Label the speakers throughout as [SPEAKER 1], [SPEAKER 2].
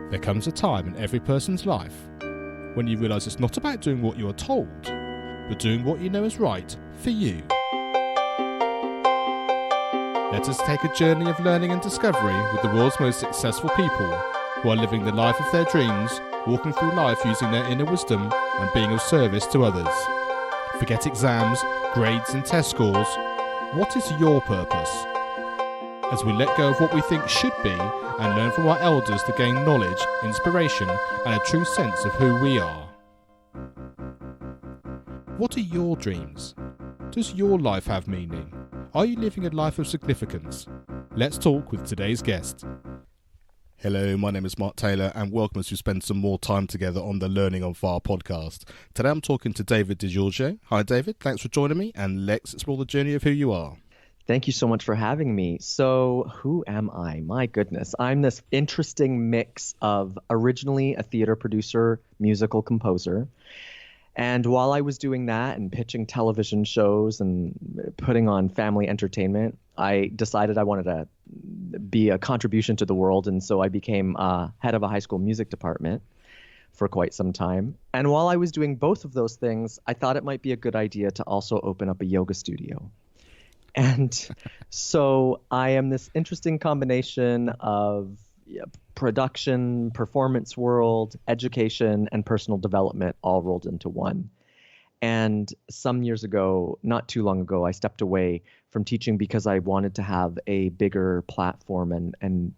[SPEAKER 1] There comes a time in every person's life when you realise it's not about doing what you are told, but doing what you know is right for you. Let us take a journey of learning and discovery with the world's most successful people who are living the life of their dreams, walking through life using their inner wisdom and being of service to others. Forget exams, grades and test scores. What is your purpose? As we let go of what we think should be and learn from our elders to gain knowledge, inspiration and a true sense of who we are. What are your dreams? Does your life have meaning? Are you living a life of significance? Let's talk with today's guest. Hello, my name is Mark Taylor and welcome as we spend some more time together on the Learning on Fire podcast. Today I'm talking to Davide Di Giorgio. Hi David, thanks for joining me and let's explore the journey of who you are.
[SPEAKER 2] Thank you so much for having me. So who am I? My goodness. I'm this interesting mix of originally a theater producer, musical composer. And while I was doing that and pitching television shows and putting on family entertainment, I decided I wanted to be a contribution to the world. And so I became head of a high school music department for quite some time. And while I was doing both of those things, I thought it might be a good idea to also open up a yoga studio. And so I am this interesting combination of production, performance world, education, and personal development all rolled into one. And some years ago, not too long ago, I stepped away from teaching because I wanted to have a bigger platform and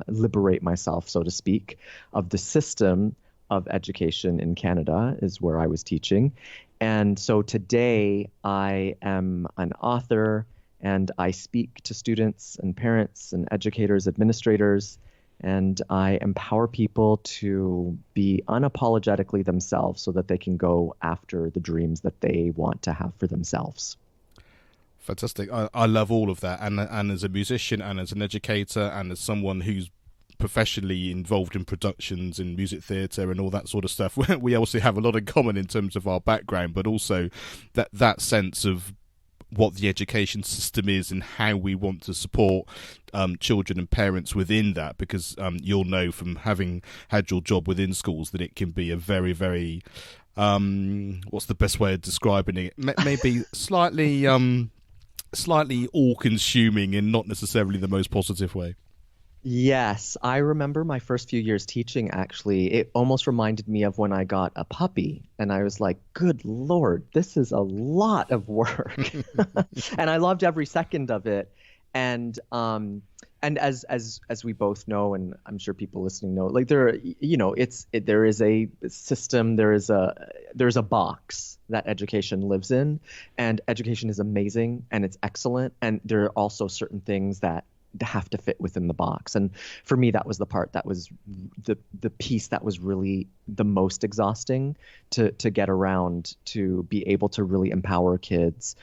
[SPEAKER 2] liberate myself, so to speak, of the system of education in Canada is where I was teaching. And so today I am an author and I speak to students and parents and educators, administrators, and I empower people to be unapologetically themselves so that they can go after the dreams that they want to have for themselves.
[SPEAKER 1] Fantastic. I love all of that. And as a musician and as an educator and as someone who's professionally involved in productions and music theatre and all that sort of stuff, we also have a lot in common in terms of our background, but also that sense of what the education system is and how we want to support children and parents within that, because you'll know from having had your job within schools that it can be a very, very what's the best way of describing it? Maybe slightly all-consuming in not necessarily the most positive way.
[SPEAKER 2] Yes, I remember my first few years teaching, actually. It almost reminded me of when I got a puppy. And I was like, good Lord, this is a lot of work. And I loved every second of it. And as we both know, and I'm sure people listening know, like there is a system, there is a box that education lives in, and education is amazing and it's excellent. And there are also certain things that have to fit within the box. And for me, that was the part that was the piece that was really the most exhausting to get around, to be able to really empower kids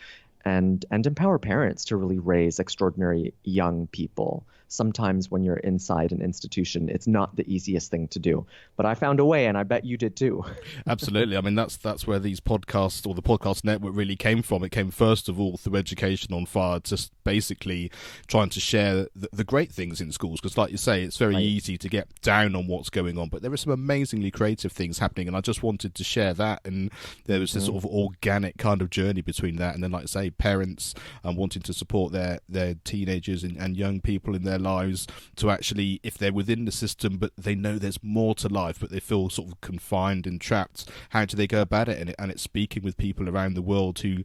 [SPEAKER 2] and empower parents to really raise extraordinary young people. Sometimes when you're inside an institution, it's not the easiest thing to do. But I found a way, and I bet you did too.
[SPEAKER 1] Absolutely. I mean, that's where these podcasts or the podcast network really came from. It came first of all through Education on Fire, just basically trying to share the great things in schools. Because like you say, it's very easy to get down on what's going on, but there are some amazingly creative things happening. And I just wanted to share that. And there was this sort of organic kind of journey between that. And then, like I say, parents wanting to support their teenagers and young people in their lives to actually, if they're within the system but they know there's more to life but they feel sort of confined and trapped, how do they go about it? And it's speaking with people around the world who,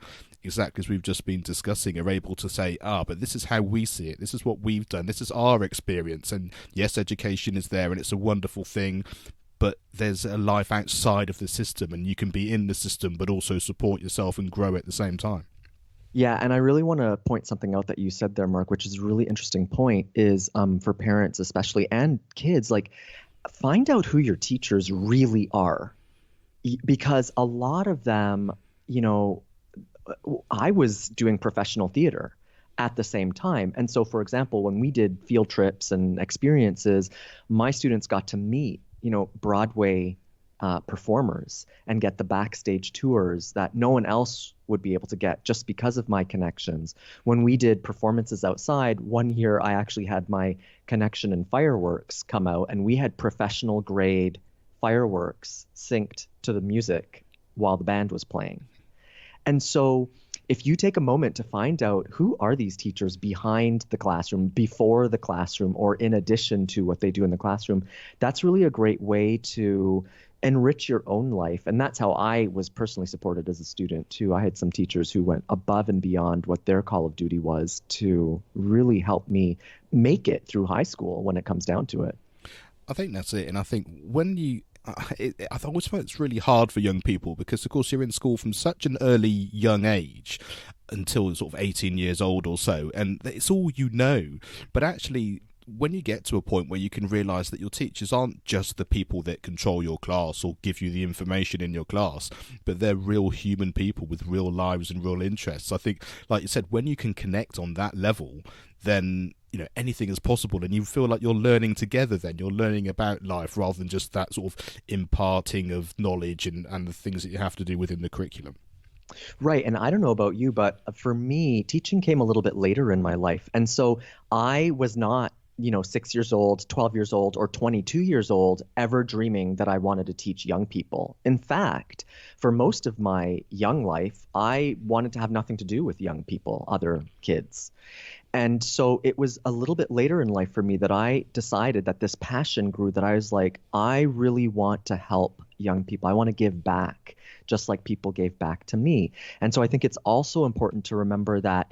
[SPEAKER 1] exactly as we've just been discussing, are able to say, but this is how we see it, this is what we've done, this is our experience. And yes, education is there and it's a wonderful thing, but there's a life outside of the system and you can be in the system but also support yourself and grow at the same time.
[SPEAKER 2] Yeah, and I really want to point something out that you said there, Mark, which is a really interesting point, is for parents especially and kids, like find out who your teachers really are. Because a lot of them, I was doing professional theater at the same time. And so, for example, when we did field trips and experiences, my students got to meet, Broadway performers and get the backstage tours that no one else would be able to get just because of my connections. When we did performances outside, one year I actually had my connection in fireworks come out, and we had professional grade fireworks synced to the music while the band was playing. And so if you take a moment to find out who are these teachers behind the classroom, before the classroom, or in addition to what they do in the classroom, that's really a great way to enrich your own life. And that's how I was personally supported as a student too. I had some teachers who went above and beyond what their call of duty was to really help me make it through high school when it comes down to it.
[SPEAKER 1] I think that's it. And I think when you, I always find it's really hard for young people because, of course, you're in school from such an early young age until sort of 18 years old or so, and it's all you know. But actually, when you get to a point where you can realise that your teachers aren't just the people that control your class or give you the information in your class, but they're real human people with real lives and real interests. I think, like you said, when you can connect on that level, then anything is possible, and you feel like you're learning together. Then you're learning about life rather than just that sort of imparting of knowledge and the things that you have to do within the curriculum.
[SPEAKER 2] Right. And I don't know about you, but for me, teaching came a little bit later in my life. And so I was not 6 years old, 12 years old, or 22 years old, ever dreaming that I wanted to teach young people. In fact, for most of my young life, I wanted to have nothing to do with young people, other kids. And so it was a little bit later in life for me that I decided that this passion grew, that I was like, I really want to help young people. I want to give back, just like people gave back to me. And so I think it's also important to remember that,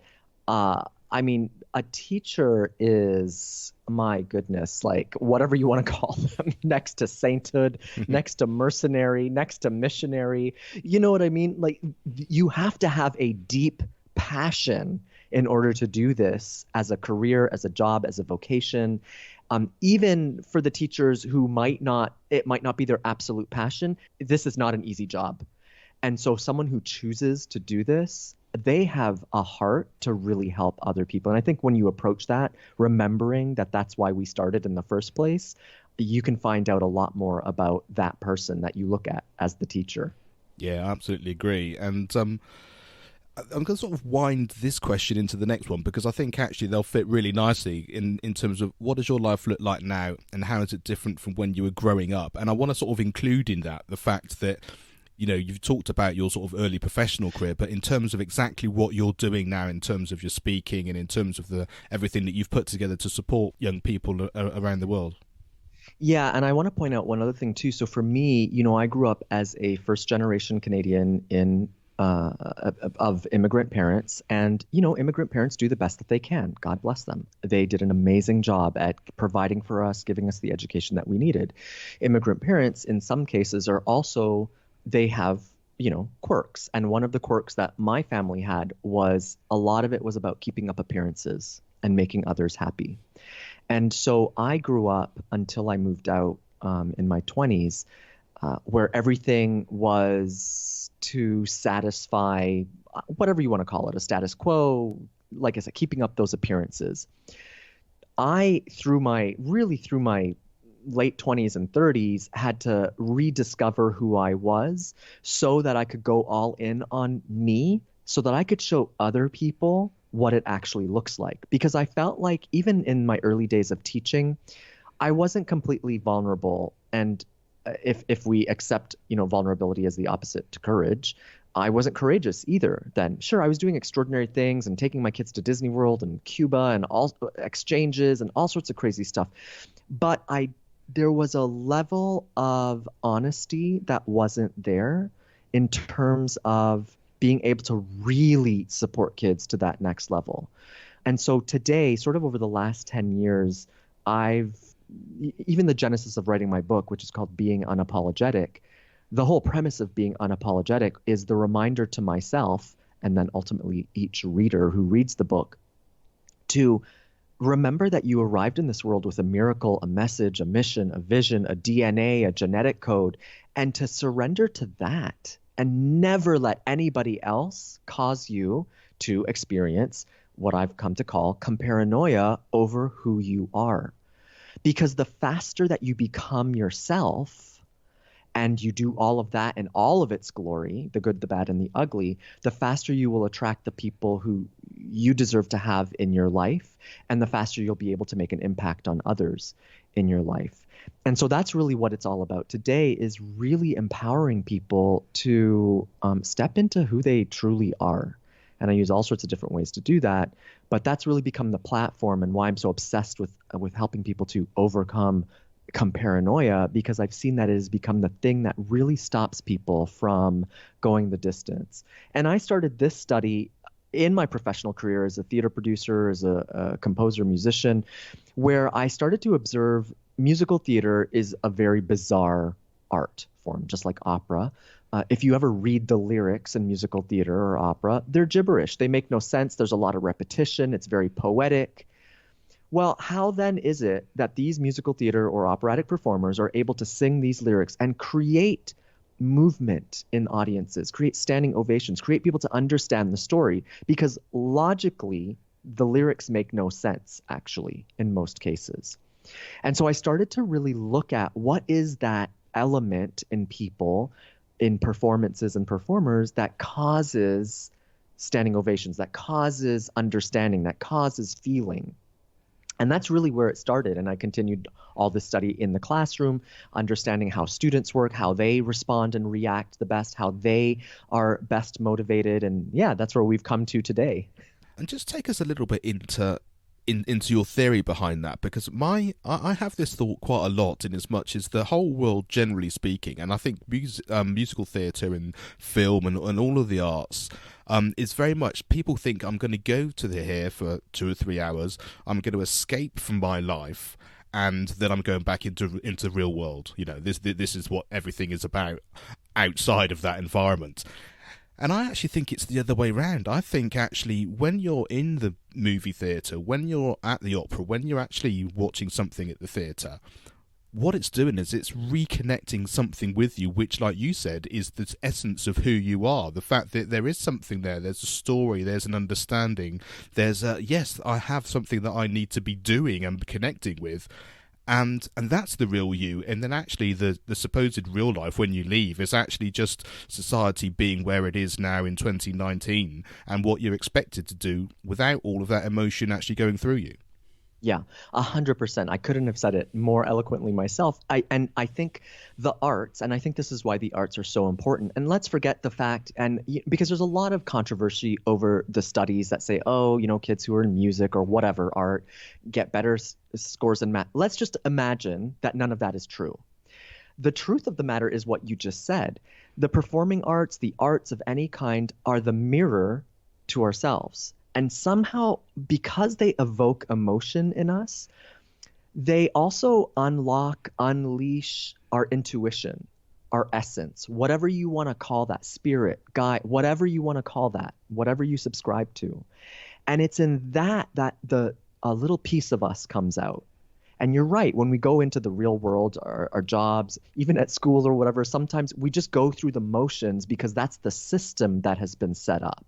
[SPEAKER 2] a teacher is, my goodness, like whatever you want to call them, next to sainthood, next to mercenary, next to missionary. You know what I mean? Like, you have to have a deep passion in order to do this as a career, as a job, as a vocation. Even for the teachers who it might not be their absolute passion, this is not an easy job. And so someone who chooses to do this, they have a heart to really help other people. And I think when you approach that, remembering that that's why we started in the first place, you can find out a lot more about that person that you look at as the teacher.
[SPEAKER 1] Yeah, I absolutely agree. And I'm going to sort of wind this question into the next one, because I think actually they'll fit really nicely in terms of what does your life look like now and how is it different from when you were growing up. And I want to sort of include in that the fact that you've talked about your sort of early professional career, but in terms of exactly what you're doing now, in terms of your speaking and in terms of everything that you've put together to support young people around the world.
[SPEAKER 2] Yeah, and I want to point out one other thing too. So for me, I grew up as a first-generation Canadian of immigrant parents, and immigrant parents do the best that they can. God bless them. They did an amazing job at providing for us, giving us the education that we needed. Immigrant parents, in some cases, they have quirks, and one of the quirks that my family had was a lot of it was about keeping up appearances and making others happy. And so I grew up until I moved out in my 20s, where everything was to satisfy whatever you want to call it, a status quo, like I said, keeping up those appearances. Through my late 20s and 30s, had to rediscover who I was so that I could go all in on me, so that I could show other people what it actually looks like. Because I felt like even in my early days of teaching, I wasn't completely vulnerable. And if we accept, vulnerability as the opposite to courage, I wasn't courageous either then. Sure, I was doing extraordinary things and taking my kids to Disney World and Cuba and all exchanges and all sorts of crazy stuff. But there was a level of honesty that wasn't there in terms of being able to really support kids to that next level. And so today, sort of over the last 10 years, even the genesis of writing my book, which is called Being UNapologetic, the whole premise of Being Unapologetic is the reminder to myself, and then ultimately each reader who reads the book, to remember that you arrived in this world with a miracle, a message, a mission, a vision, a DNA, a genetic code, and to surrender to that and never let anybody else cause you to experience what I've come to call comparanoia over who you are. Because the faster that you become yourself and you do all of that in all of its glory, the good, the bad, and the ugly, the faster you will attract the people who you deserve to have in your life, and the faster you'll be able to make an impact on others in your life. And so that's really what it's all about today, is really empowering people to step into who they truly are. And I use all sorts of different ways to do that, but that's really become the platform and why I'm so obsessed with helping people to overcome comparanoia, because I've seen that it has become the thing that really stops people from going the distance. And I started this study in my professional career as a theater producer, as a composer, musician, where I started to observe musical theater is a very bizarre art form, just like opera. If you ever read the lyrics in musical theater or opera, they're gibberish. They make no sense. There's a lot of repetition. It's very poetic. Well, how then is it that these musical theater or operatic performers are able to sing these lyrics and create movement in audiences, create standing ovations, create people to understand the story? Because logically, the lyrics make no sense, actually, in most cases. And so I started to really look at what is that element in people, in performances and performers, that causes standing ovations, that causes understanding, that causes feeling. And that's really where it started. And I continued all this study in the classroom, understanding how students work, how they respond and react the best, how they are best motivated. And yeah, that's where we've come to today.
[SPEAKER 1] And just take us a little bit into your theory behind that, because I have this thought quite a lot, in as much as the whole world, generally speaking, and I think musical theatre and film and all of the arts, is very much, people think I'm going to go to here for 2 or 3 hours, I'm going to escape from my life, and then I'm going back into real world. You know, this is what everything is about outside of that environment. And I actually think it's the other way around. I think actually when you're in the movie theatre, when you're at the opera, when you're actually watching something at the theatre, what it's doing is it's reconnecting something with you, which, like you said, is the essence of who you are. The fact that there is something there, there's a story, there's an understanding, there's yes, I have something that I need to be doing and connecting with. And that's the real you. And then actually the supposed real life when you leave is actually just society being where it is now in 2019, and what you're expected to do without all of that emotion actually going through you.
[SPEAKER 2] Yeah, 100%. I couldn't have said it more eloquently myself. I think the arts, and I think this is why the arts are so important. And let's forget the fact, because there's a lot of controversy over the studies that say, oh, kids who are in music or whatever art get better scores in math. Let's just imagine that none of that is true. The truth of the matter is what you just said. The performing arts, the arts of any kind, are the mirror to ourselves. And somehow, because they evoke emotion in us, they also unleash our intuition, our essence, whatever you want to call that, spirit, guide, whatever you want to call that, whatever you subscribe to. And it's in that a little piece of us comes out. And you're right, when we go into the real world, our jobs, even at school or whatever, sometimes we just go through the motions because that's the system that has been set up.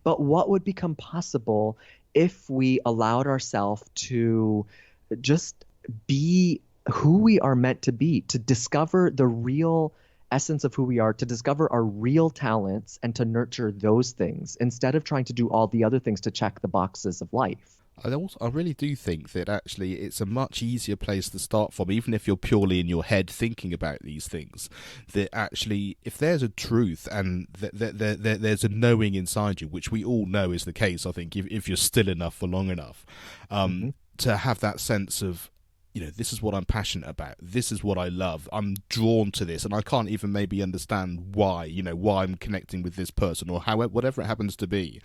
[SPEAKER 2] But what would become possible if we allowed ourselves to just be who we are meant to be, to discover the real essence of who we are, to discover our real talents and to nurture those things instead of trying to do all the other things to check the boxes of life?
[SPEAKER 1] I really do think that actually it's a much easier place to start from, even if you're purely in your head thinking about these things. That actually, if there's a truth and there's a knowing inside you, which we all know is the case, I think, if you're still enough for long enough, to have that sense of, this is what I'm passionate about. This is what I love. I'm drawn to this, and I can't even maybe understand why, why I'm connecting with this person or whatever it happens to be.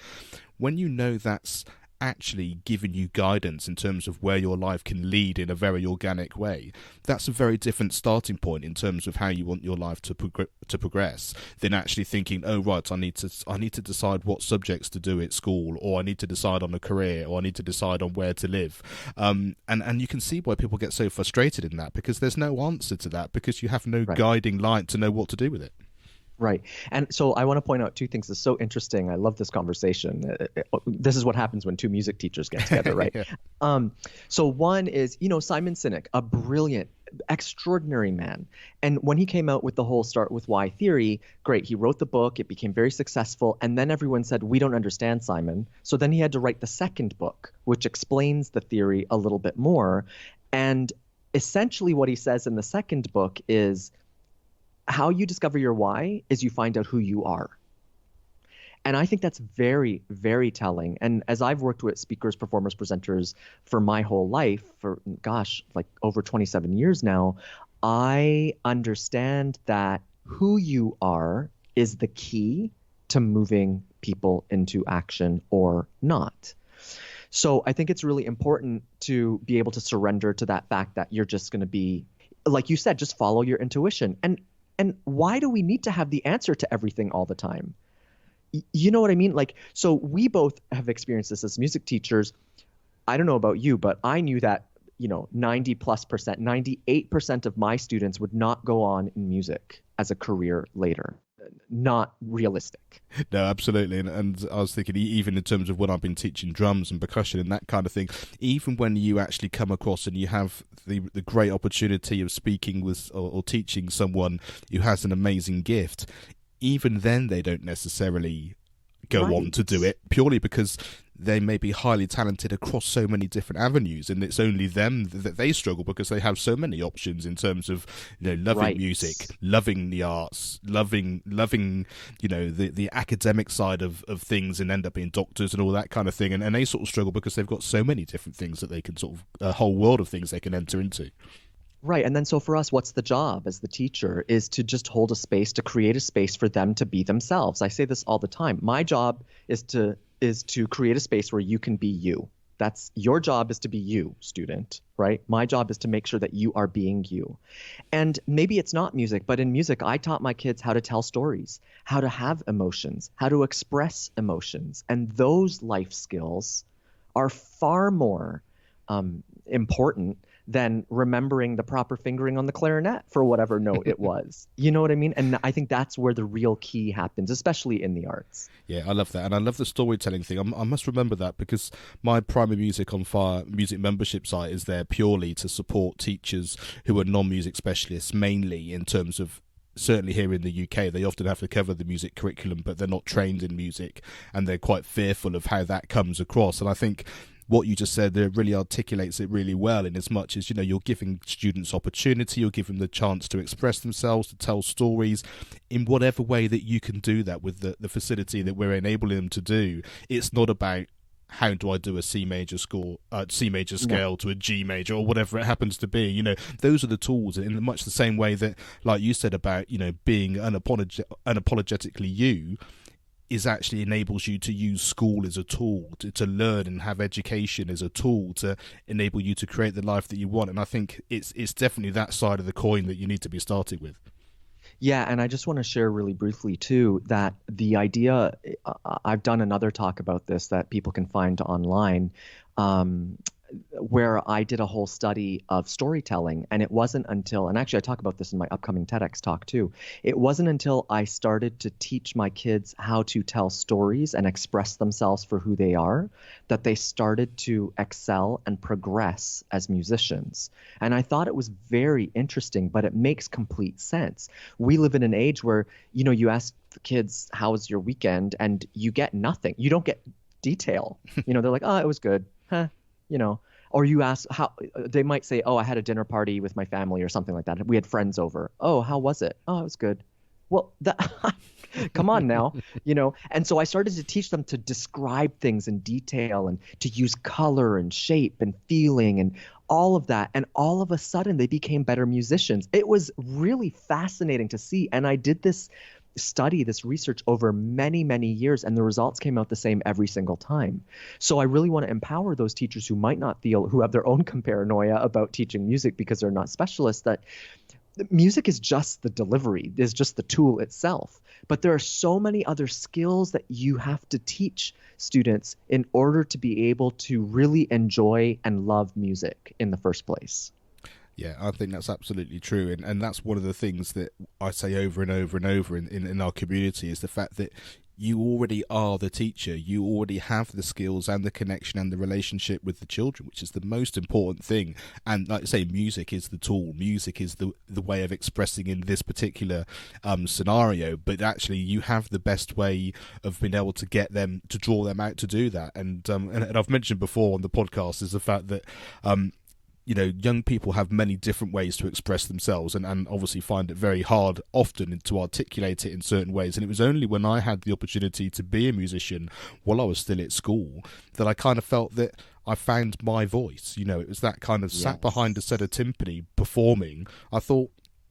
[SPEAKER 1] When you know that's actually giving you guidance in terms of where your life can lead in a very organic way, that's a very different starting point in terms of how you want your life to progress than actually thinking, oh right, I need to decide what subjects to do at school, or I need to decide on a career, or I need to decide on where to live. And you can see why people get so frustrated in that, because there's no answer to that, because you have no guiding light to know what to do with it.
[SPEAKER 2] Right. And so I want to point out two things. It's so interesting. I love this conversation. This is what happens when two music teachers get together, right?
[SPEAKER 1] Yeah.
[SPEAKER 2] So one is, Simon Sinek, a brilliant, extraordinary man. And when he came out with the whole Start With Why theory, great. He wrote the book. It became very successful. And then everyone said, we don't understand Simon. So then he had to write the second book, which explains the theory a little bit more. And essentially what he says in the second book is, how you discover your why is you find out who you are. And I think that's very, very telling. And as I've worked with speakers, performers, presenters for my whole life, for like over 27 years now, I understand that who you are is the key to moving people into action or not. So I think it's really important to be able to surrender to that fact that you're just going to be, like you said, just follow your intuition. And why do we need to have the answer to everything all the time? You know what I mean? Like, so we both have experienced this as music teachers. I don't know about you, but I knew that, 90+%, 98% of my students would not go on in music as a career later. Not realistic.
[SPEAKER 1] No, absolutely. And I was thinking, even in terms of when I've been teaching drums and percussion and that kind of thing, even when you actually come across and you have the great opportunity of speaking with or teaching someone who has an amazing gift, even then they don't necessarily go on to do it, purely because they may be highly talented across so many different avenues, and it's only them that they struggle because they have so many options in terms of loving music, loving the arts, loving the academic side of things, and end up being doctors and all that kind of thing, and they sort of struggle because they've got so many different things that they can sort of a whole world of things they can enter into.
[SPEAKER 2] Right. And then so for us, what's the job as the teacher is to just hold a space, to create a space for them to be themselves. I say this all the time. My job is to create a space where you can be you. That's your job, is to be you, student, right? My job is to make sure that you are being you. And maybe it's not music, but in music, I taught my kids how to tell stories, how to have emotions, how to express emotions. And those life skills are far more important than remembering the proper fingering on the clarinet for whatever note it was. You know what I mean? And I think that's where the real key happens, especially in the arts.
[SPEAKER 1] Yeah, I love that. And I love the storytelling thing. I must remember that, because my Primary Music on Fire music membership site is there purely to support teachers who are non-music specialists, mainly in terms of, certainly here in the UK, they often have to cover the music curriculum, but they're not trained in music, and they're quite fearful of how that comes across. And I think what you just said there really articulates it really well, in as much as, you're giving students opportunity, you're giving them the chance to express themselves, to tell stories in whatever way that you can do that with the facility that we're enabling them to do. It's not about, how do I do a C major scale to a G major, or whatever it happens to be. Those are the tools, in much the same way that, like you said about, being unapologetically you, is actually enables you to use school as a tool to learn, and have education as a tool to enable you to create the life that you want. And I think it's definitely that side of the coin that you need to be started with.
[SPEAKER 2] Yeah, and I just want to share really briefly too that the idea, I've done another talk about this that people can find online, where I did a whole study of storytelling. And it wasn't until, and actually I talk about this in my upcoming TEDx talk too, it wasn't until I started to teach my kids how to tell stories and express themselves for who they are, that they started to excel and progress as musicians. And I thought it was very interesting, but it makes complete sense. We live in an age where, you ask the kids, how was your weekend? And you get nothing. You don't get detail. They're like, oh, it was good. Huh. Or you ask how, they might say, oh, I had a dinner party with my family or something like that. We had friends over. Oh, how was it? Oh, it was good. Well, come on now, And so I started to teach them to describe things in detail and to use color and shape and feeling and all of that. And all of a sudden they became better musicians. It was really fascinating to see. And I did this research over many, many years, and the results came out the same every single time. So I really want to empower those teachers who might not feel, who have their own comparanoia about teaching music because they're not specialists, that music is just the delivery, is just the tool itself. But there are so many other skills that you have to teach students in order to be able to really enjoy and love music in the first place.
[SPEAKER 1] Yeah, I think that's absolutely true, and that's one of the things that I say over and over and over in our community is the fact that you already are the teacher. You already have the skills and the connection and the relationship with the children, which is the most important thing. And like I say, music is the tool. Music is the way of expressing in this particular scenario. But actually, you have the best way of being able to get them, to draw them out to do that. And I've mentioned before on the podcast is the fact that young people have many different ways to express themselves and obviously find it very hard often to articulate it in certain ways. And it was only when I had the opportunity to be a musician while I was still at school that I kind of felt that I found my voice. It was that kind of sat behind a set of timpani performing. I thought,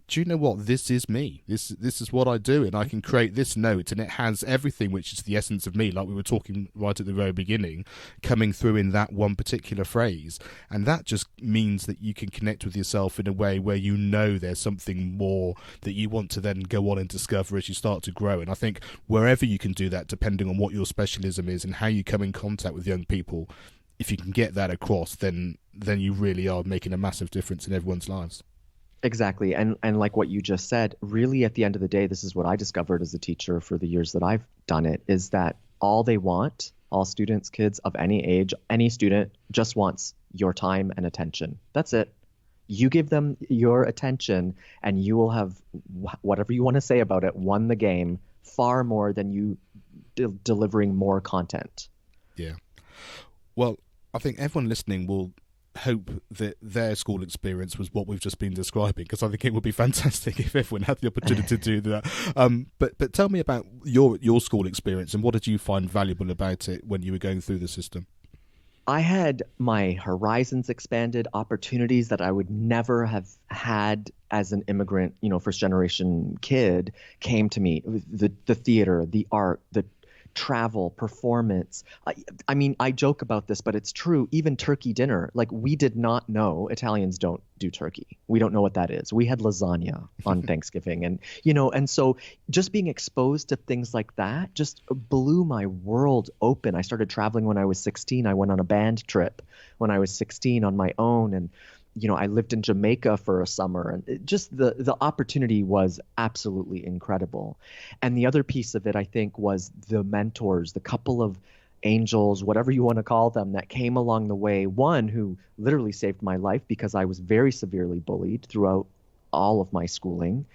[SPEAKER 1] do you know what? This is me. This is what I do, and I can create this note, and it has everything which is the essence of me, like we were talking right at the very beginning, coming through in that one particular phrase. And that just means that you can connect with yourself in a way where there's something more that you want to then go on and discover as you start to grow. And I think wherever you can do that, depending on what your specialism is and how you come in contact with young people, if you can get that across, then you really are making a massive difference in everyone's lives.
[SPEAKER 2] Exactly. And like what you just said, really at the end of the day, this is what I discovered as a teacher for the years that I've done it, is that all they want, all students, kids of any age, any student just wants your time and attention. That's it. You give them your attention and you will have whatever you want to say about it, won the game far more than you delivering more content.
[SPEAKER 1] Yeah. Well, I think everyone listening will hope that their school experience was what we've just been describing, because I think it would be fantastic if everyone had the opportunity to do that. But tell me about your school experience, and what did you find valuable about it when you were going through the system?
[SPEAKER 2] I had my horizons expanded, opportunities that I would never have had as an immigrant, first generation kid came to me. The theater, the art, the travel, performance. I mean, I joke about this, but it's true. Even turkey dinner, like we did not know Italians don't do turkey. We don't know what that is. We had lasagna on Thanksgiving, and so just being exposed to things like that just blew my world open. I started traveling when I was 16. I went on a band trip when I was 16 on my own, and I lived in Jamaica for a summer, and just the opportunity was absolutely incredible. And the other piece of it, I think, was the mentors, the couple of angels, whatever you want to call them, that came along the way. One who literally saved my life because I was very severely bullied throughout all of my schooling.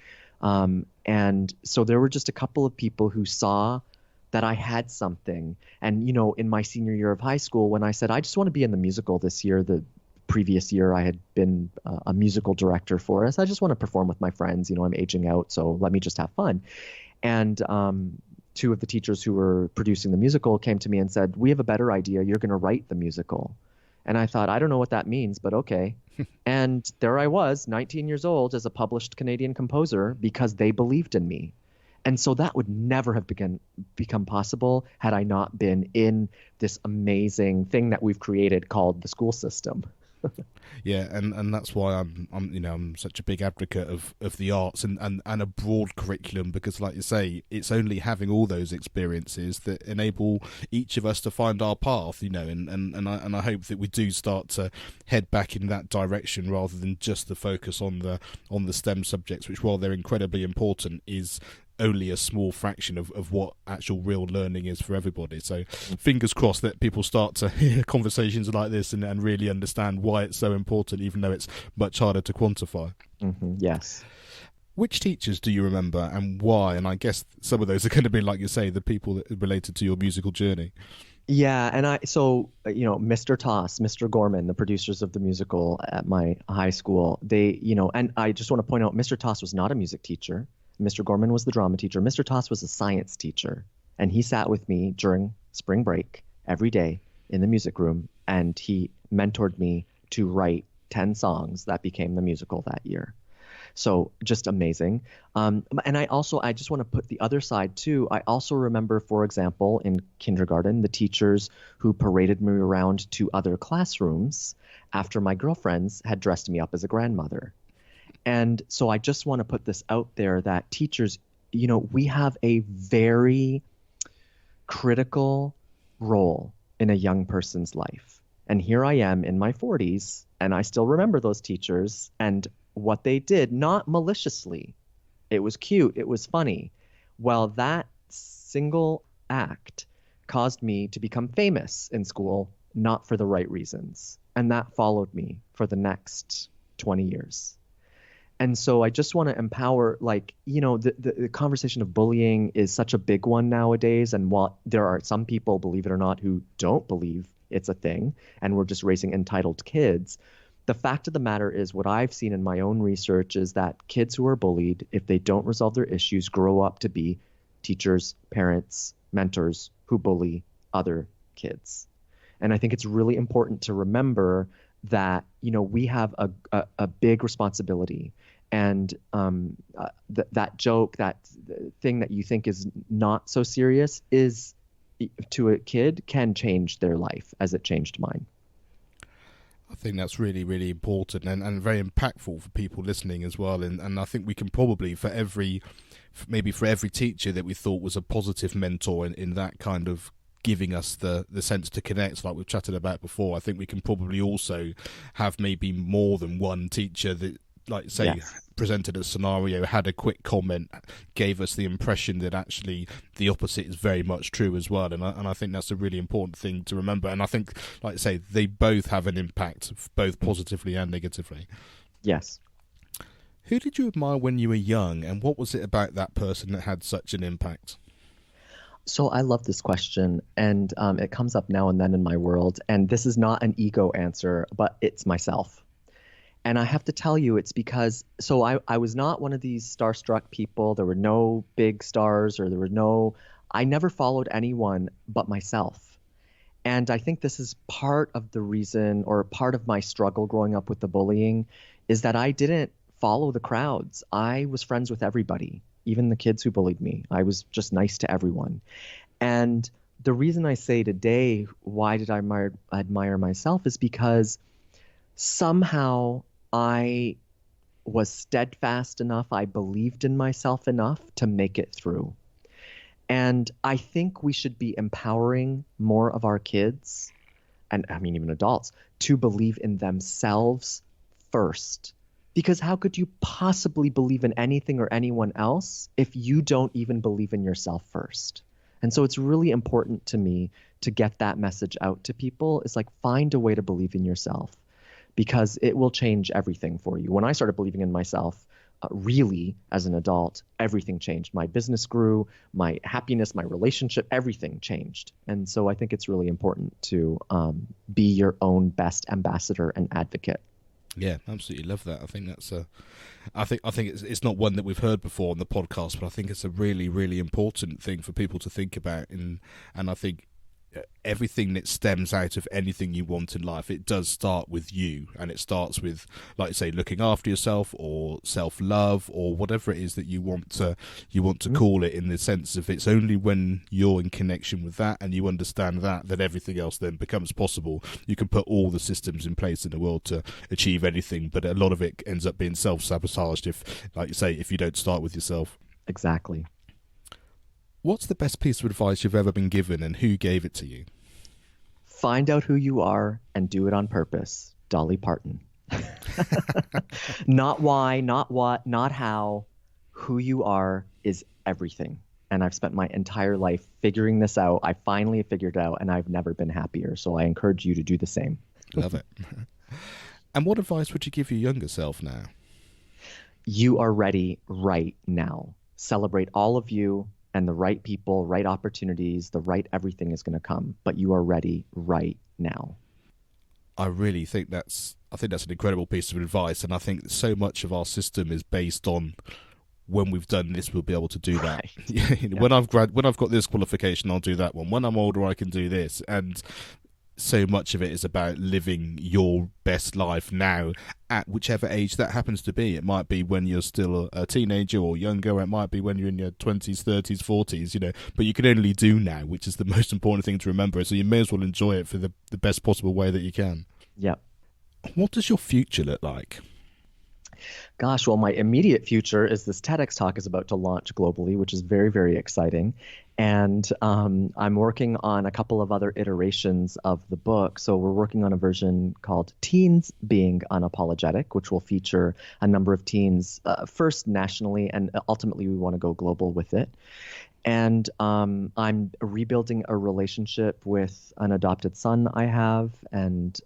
[SPEAKER 2] And so there were just a couple of people who saw that I had something. And, in my senior year of high school, when I said, I just want to be in the musical this year, the previous year I had been a musical director for us. I just want to perform with my friends. I'm aging out, so let me just have fun. And two of the teachers who were producing the musical came to me and said, we have a better idea. You're going to write the musical. And I thought, I don't know what that means, but okay. And there I was, 19 years old, as a published Canadian composer, because they believed in me. And so that would never have become possible had I not been in this amazing thing that we've created called the school system.
[SPEAKER 1] Yeah, and that's why I'm such a big advocate of the arts and a broad curriculum, because like you say, it's only having all those experiences that enable each of us to find our path, and I hope that we do start to head back in that direction rather than just the focus on the STEM subjects, which, while they're incredibly important, is only a small fraction of what actual real learning is for everybody. So fingers crossed that people start to hear conversations like this and really understand why it's so important, even though it's much harder to quantify.
[SPEAKER 2] Mm-hmm. Yes.
[SPEAKER 1] Which teachers do you remember and why? And I guess some of those are going to be, like you say, the people that are related to your musical journey.
[SPEAKER 2] Yeah, and Mr. Toss, Mr. Gorman, the producers of the musical at my high school, they, and I just want to point out, Mr. Toss was not a music teacher. Mr. Gorman was the drama teacher. Mr. Toss was a science teacher, and he sat with me during spring break every day in the music room, and he mentored me to write 10 songs that became the musical that year. So just amazing. And I just want to put the other side too. I also remember, for example, in kindergarten, the teachers who paraded me around to other classrooms after my girlfriends had dressed me up as a grandmother. And so I just want to put this out there that teachers, we have a very critical role in a young person's life. And here I am in my 40s, and I still remember those teachers and what they did, not maliciously. It was cute, it was funny. Well, that single act caused me to become famous in school, not for the right reasons. And that followed me for the next 20 years. And so I just want to empower, like, the conversation of bullying is such a big one nowadays. And while there are some people, believe it or not, who don't believe it's a thing, and we're just raising entitled kids, the fact of the matter is, what I've seen in my own research is that kids who are bullied, if they don't resolve their issues, grow up to be teachers, parents, mentors who bully other kids. And I think it's really important to remember that, we have a big responsibility. And that joke, that thing that you think is not so serious, is to a kid can change their life as it changed mine.
[SPEAKER 1] I think that's really, really important and very impactful for people listening as well. And I think we can probably, for every teacher that we thought was a positive mentor in that kind of giving us the sense to connect, like we've chatted about before, I think we can probably also have maybe more than one teacher that, like, say, yes, presented a scenario, had a quick comment, gave us the impression that actually the opposite is very much true as well. And I think that's a really important thing to remember. And I think, like I say, they both have an impact, both positively and negatively.
[SPEAKER 2] Yes.
[SPEAKER 1] Who did you admire when you were young, and what was it about that person that had such an impact?
[SPEAKER 2] So I love this question, and it comes up now and then in my world. And this is not an ego answer, but it's myself. And I have to tell you, it's because, so I was not one of these starstruck people. There were no big stars, or I never followed anyone but myself. And I think this is part of the reason, or part of my struggle growing up with the bullying, is that I didn't follow the crowds. I was friends with everybody, even the kids who bullied me. I was just nice to everyone. And the reason I say today, why did I admire myself, is because somehow I was steadfast enough, I believed in myself enough to make it through. And I think we should be empowering more of our kids, and I mean even adults, to believe in themselves first. Because how could you possibly believe in anything or anyone else if you don't even believe in yourself first? And so it's really important to me to get that message out to people. It's like, find a way to believe in yourself, because it will change everything for you. When I started believing in myself, really, as an adult, everything changed. My business grew, my happiness, my relationship, everything changed. And so I think it's really important to be your own best ambassador and advocate.
[SPEAKER 1] Yeah, absolutely love that. I think that's I think it's not one that we've heard before on the podcast, but I think it's a really, really important thing for people to think about. And I think everything that stems out of anything you want in life, it does start with you, and it starts with, like you say, looking after yourself, or self-love, or whatever it is that you want to call it, in the sense of it's only when you're in connection with that and you understand that everything else then becomes possible. You can put all the systems in place in the world to achieve anything, but a lot of it ends up being self-sabotaged if, like you say, if you don't start with yourself.
[SPEAKER 2] Exactly.
[SPEAKER 1] What's the best piece of advice you've ever been given, and who gave it to you?
[SPEAKER 2] Find out who you are and do it on purpose. Dolly Parton. Not why, not what, not how. Who you are is everything. And I've spent my entire life figuring this out. I finally figured it out, and I've never been happier. So I encourage you to do the same.
[SPEAKER 1] Love it. And what advice would you give your younger self now?
[SPEAKER 2] You are ready right now. Celebrate all of you. And the right people, right opportunities, the right everything is going to come. But you are ready right now.
[SPEAKER 1] I really think that's an incredible piece of advice. And I think so much of our system is based on, when we've done this, we'll be able to do that. Right. Yeah. When I've got this qualification, I'll do that one. When I'm older, I can do this. And so much of it is about living your best life now, at whichever age that happens to be. It might be when you're still a teenager or younger, or it might be when you're in your 20s, 30s, 40s, but you can only do now, which is the most important thing to remember. So you may as well enjoy it for the best possible way that you can.
[SPEAKER 2] Yeah.
[SPEAKER 1] What does your future look like?
[SPEAKER 2] Gosh, well, my immediate future is this TEDx talk is about to launch globally, which is very, very exciting. And I'm working on a couple of other iterations of the book. So we're working on a version called Teens Being Unapologetic, which will feature a number of teens, first nationally, and ultimately we want to go global with it. And I'm rebuilding a relationship with an adopted son I have. And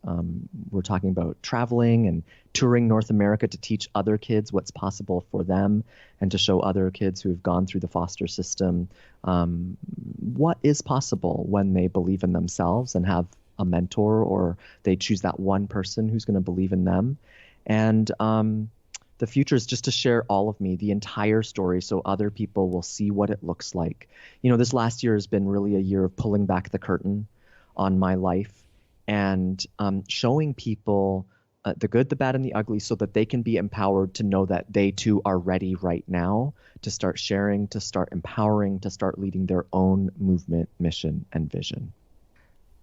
[SPEAKER 2] we're talking about traveling and touring North America to teach other kids what's possible for them and to show other kids who've gone through the foster system what is possible when they believe in themselves and have a mentor, or they choose that one person who's going to believe in them. And the future is just to share all of me, the entire story, so other people will see what it looks like. You know, this last year has been really a year of pulling back the curtain on my life and showing people the good, the bad, and the ugly so that they can be empowered to know that they too are ready right now to start sharing, to start empowering, to start leading their own movement, mission, and vision.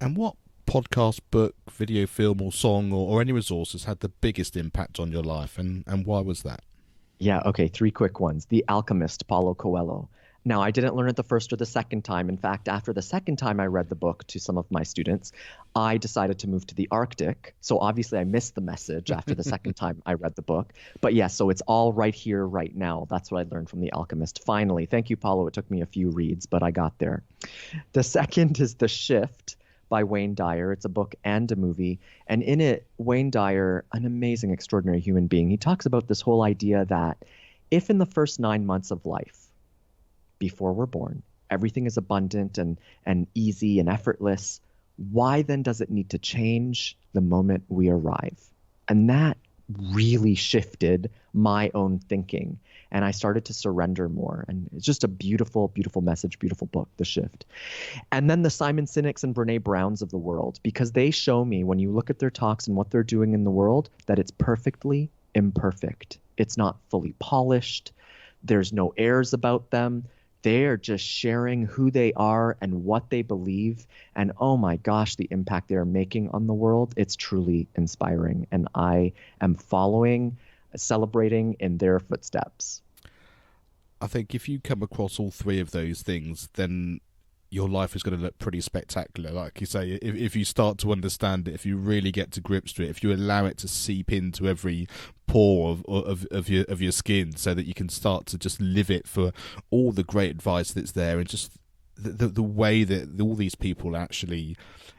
[SPEAKER 1] And what podcast, book, video, film, or song, or any resources had the biggest impact on your life, and why was that?
[SPEAKER 2] Yeah, okay, 3 quick ones. The Alchemist, Paulo Coelho. Now, I didn't learn it the first or the second time. In fact, after the second time I read the book to some of my students, I decided to move to the Arctic. So obviously I missed the message after the second time I read the book. But yeah, so it's all right here, right now. That's what I learned from The Alchemist. Finally, thank you, Paulo. It took me a few reads, but I got there. The second is The Shift by Wayne Dyer. It's a book and a movie. And in it, Wayne Dyer, an amazing, extraordinary human being, he talks about this whole idea that if in the first 9 months of life, before we're born, everything is abundant and easy and effortless, why then does it need to change the moment we arrive? And that really shifted my own thinking. And I started to surrender more. And it's just a beautiful, beautiful message, beautiful book, The Shift. And then the Simon Sinek's and Brene Browns of the world, because they show me when you look at their talks and what they're doing in the world, that it's perfectly imperfect. It's not fully polished. There's no airs about them. They're just sharing who they are and what they believe. And oh my gosh, the impact they're making on the world. It's truly inspiring. And I am following, celebrating in their footsteps.
[SPEAKER 1] I think if you come across all 3 of those things, then your life is going to look pretty spectacular. Like you say, if you start to understand it, if you really get to grips with it, if you allow it to seep into every pore of your skin, so that you can start to just live it for all the great advice that's there, and just the way that all these people actually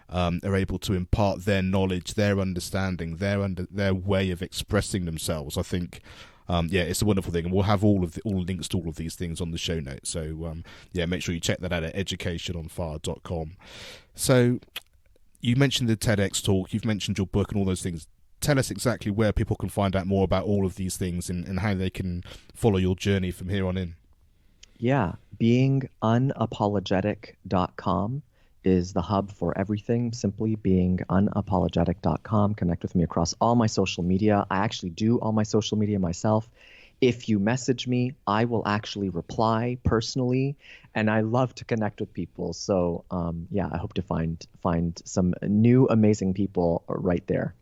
[SPEAKER 1] are able to impart their knowledge, their understanding, their way of expressing themselves. I think it's a wonderful thing, and we'll have all links to all of these things on the show notes. So make sure you check that out at educationonfire.com. So you mentioned the TEDx talk, you've mentioned your book and all those things. Tell us exactly where people can find out more about all of these things and how they can follow your journey from here on in.
[SPEAKER 2] Yeah, Being Unapologetic.com is the hub for everything. Simply beingunapologetic.com. Connect with me across all my social media. I actually do all my social media myself. If you message me, I will actually reply personally, and I love to connect with people. So I hope to find some new amazing people right there.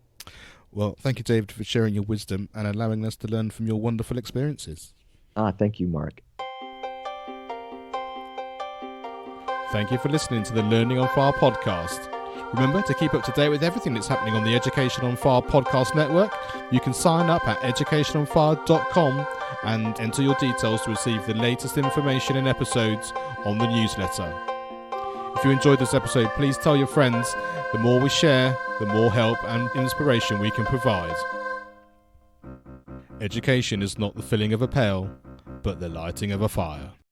[SPEAKER 1] Well, thank you, David, for sharing your wisdom and allowing us to learn from your wonderful experiences.
[SPEAKER 2] Thank you, Mark.
[SPEAKER 1] Thank you for listening to the Learning on Fire podcast. Remember to keep up to date with everything that's happening on the Education on Fire podcast network. You can sign up at educationonfire.com and enter your details to receive the latest information and episodes on the newsletter. If you enjoyed this episode, please tell your friends. The more we share, the more help and inspiration we can provide. Education is not the filling of a pail, but the lighting of a fire.